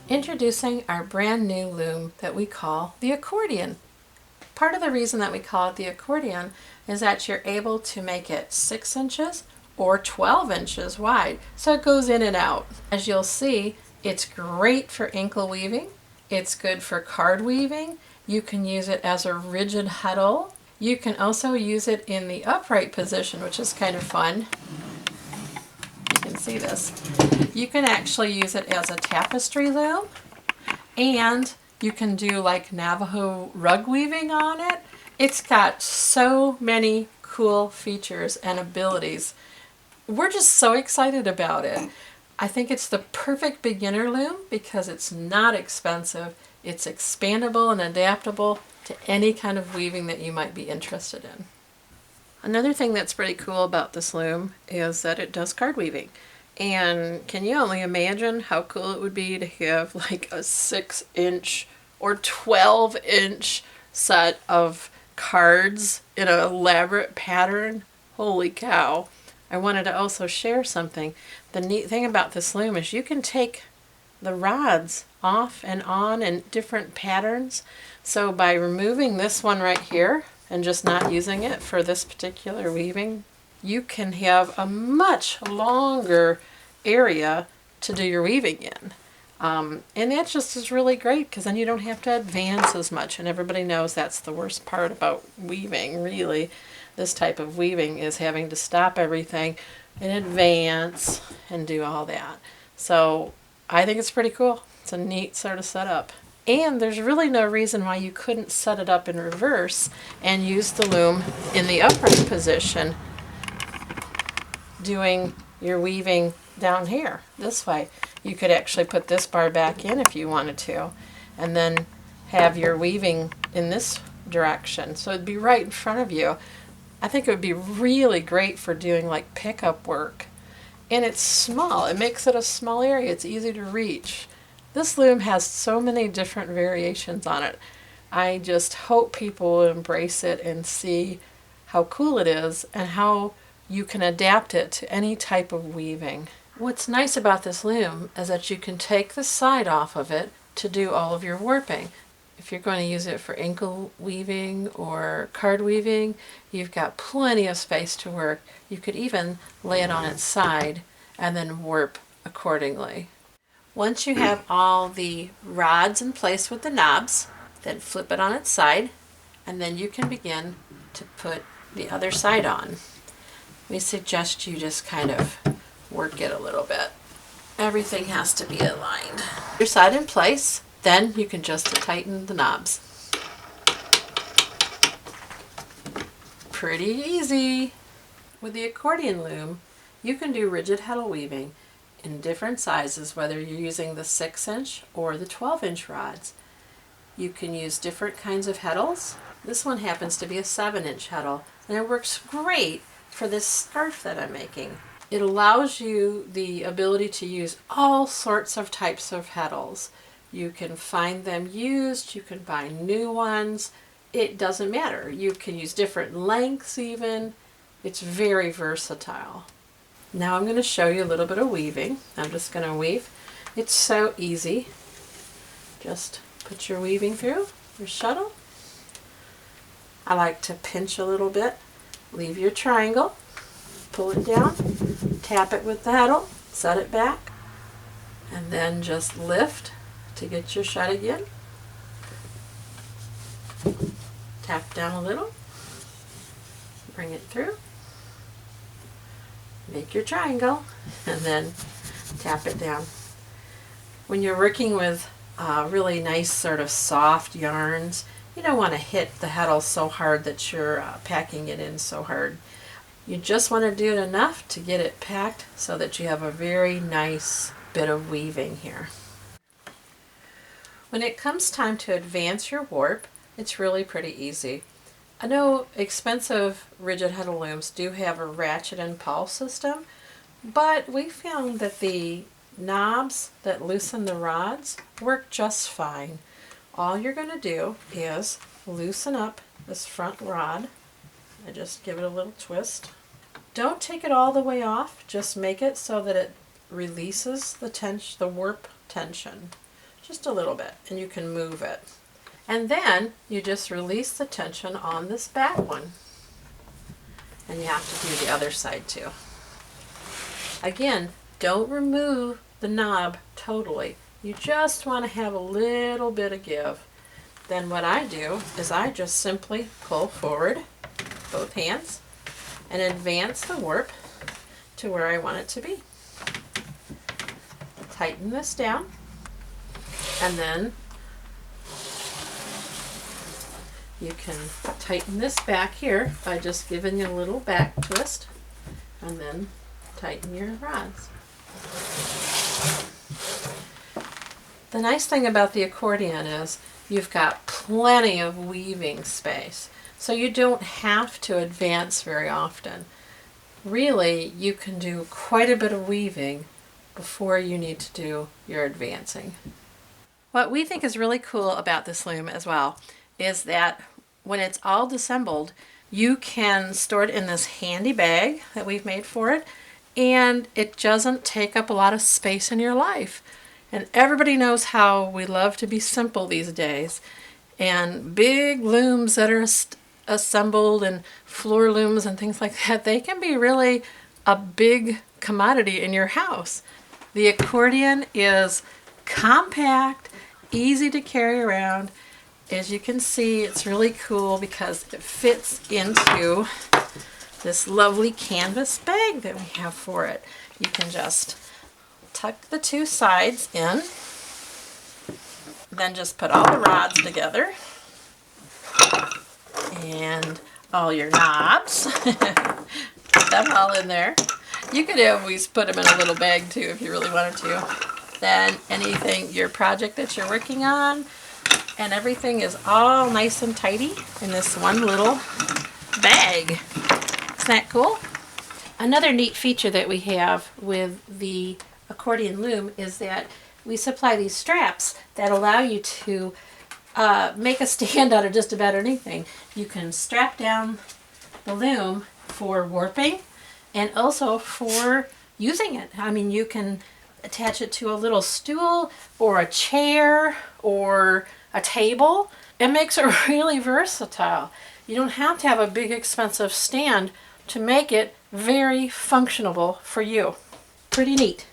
Introducing our brand new loom that we call the accordion. Part of the reason that we call it the accordion is that you're able to make it 6 inches or 12 inches wide, so it goes in and out. As you'll see, it's great for ankle weaving, it's good for card weaving, you can use it as a rigid heddle, you can also use it in the upright position, which is kind of fun. You can see this. You can actually use it as a tapestry loom, and you can do like Navajo rug weaving on it. It's got so many cool features and abilities. We're just so excited about it. I think it's the perfect beginner loom because it's not expensive. It's expandable and adaptable to any kind of weaving that you might be interested in. Another thing that's pretty cool about this loom is that it does card weaving. And can you only imagine how cool it would be to have like a 6-inch or 12-inch set of cards in an elaborate pattern? Holy cow. I wanted to also share something. The neat thing about this loom is you can take the rods off and on in different patterns. So by removing this one right here and just not using it for this particular weaving, you can have a much longer area to do your weaving in. And that just is really great because then you don't have to advance as much, and everybody knows that's the worst part about weaving, really. This type of weaving is having to stop everything in advance and do all that. So I think it's pretty cool. It's a neat sort of setup. And there's really no reason why you couldn't set it up in reverse and use the loom in the upright position, doing your weaving down here this way. You could actually put this bar back in if you wanted to, and then have your weaving in this direction, so it'd be right in front of you. I think it would be really great for doing like pickup work. And it's small, it makes it a small area, it's easy to reach. This loom has so many different variations on it. I just hope people will embrace it and see how cool it is and how you can adapt it to any type of weaving. What's nice about this loom is that you can take the side off of it to do all of your warping. If you're going to use it for ankle weaving or card weaving, you've got plenty of space to work. You could even lay it on its side and then warp accordingly. Once you have all the rods in place with the knobs, then flip it on its side, and then you can begin to put the other side on. We suggest you just kind of work it a little bit. Everything has to be aligned. Your side in place, then you can just tighten the knobs. Pretty easy. With the accordion loom, you can do rigid heddle weaving in different sizes, whether you're using the 6-inch or the 12-inch rods. You can use different kinds of heddles. This one happens to be a 7-inch heddle, and it works great for this scarf that I'm making. It allows you the ability to use all sorts of types of heddles. You can find them used, you can buy new ones. It doesn't matter. You can use different lengths even. It's very versatile. Now I'm going to show you a little bit of weaving. I'm just going to weave. It's so easy. Just put your weaving through your shuttle. I like to pinch a little bit. Leave your triangle. Pull it down, tap it with the heddle, set it back, and then just lift to get your shut again. Tap down a little, bring it through, make your triangle, and then tap it down. When you're working with really nice sort of soft yarns, you don't want to hit the heddle so hard that you're packing it in so hard. You just want to do it enough to get it packed so that you have a very nice bit of weaving here. When it comes time to advance your warp, it's really pretty easy. I know expensive rigid heddle looms do have a ratchet and pull system, but we found that the knobs that loosen the rods work just fine. All you're going to do is loosen up this front rod. I just give it a little twist. Don't take it all the way off, just make it so that it releases the warp tension. just a little bit, and you can move it. And then you just release the tension on this back one. And you have to do the other side too. Again, don't remove the knob totally. You just want to have a little bit of give. Then what I do is I just simply pull forward both hands and advance the warp to where I want it to be. Tighten this down, and then you can tighten this back here by just giving it a little back twist, and then tighten your rods. The nice thing about the accordion is you've got plenty of weaving space, so you don't have to advance very often. Really, you can do quite a bit of weaving before you need to do your advancing. What we think is really cool about this loom as well is that when it's all disassembled, you can store it in this handy bag that we've made for it, and it doesn't take up a lot of space in your life. And everybody knows how we love to be simple these days, and big looms that are assembled and floor looms and things like that, they can be really a big commodity in your house. The accordion is compact, easy to carry around. As you can see, it's really cool because it fits into this lovely canvas bag that we have for it. You can just tuck the two sides in, then just put all the rods together and all your knobs. Put them all in there. You could always put them in a little bag too if you really wanted to. Then anything, your project that you're working on, and everything is all nice and tidy in this one little bag. Isn't that cool? Another neat feature that we have with the accordion loom is that we supply these straps that allow you to make a stand out of just about anything. You can strap down the loom for warping and also for using it. I mean, you can attach it to a little stool or a chair or a table. It makes it really versatile. You don't have to have a big expensive stand to make it very functional for you. Pretty neat.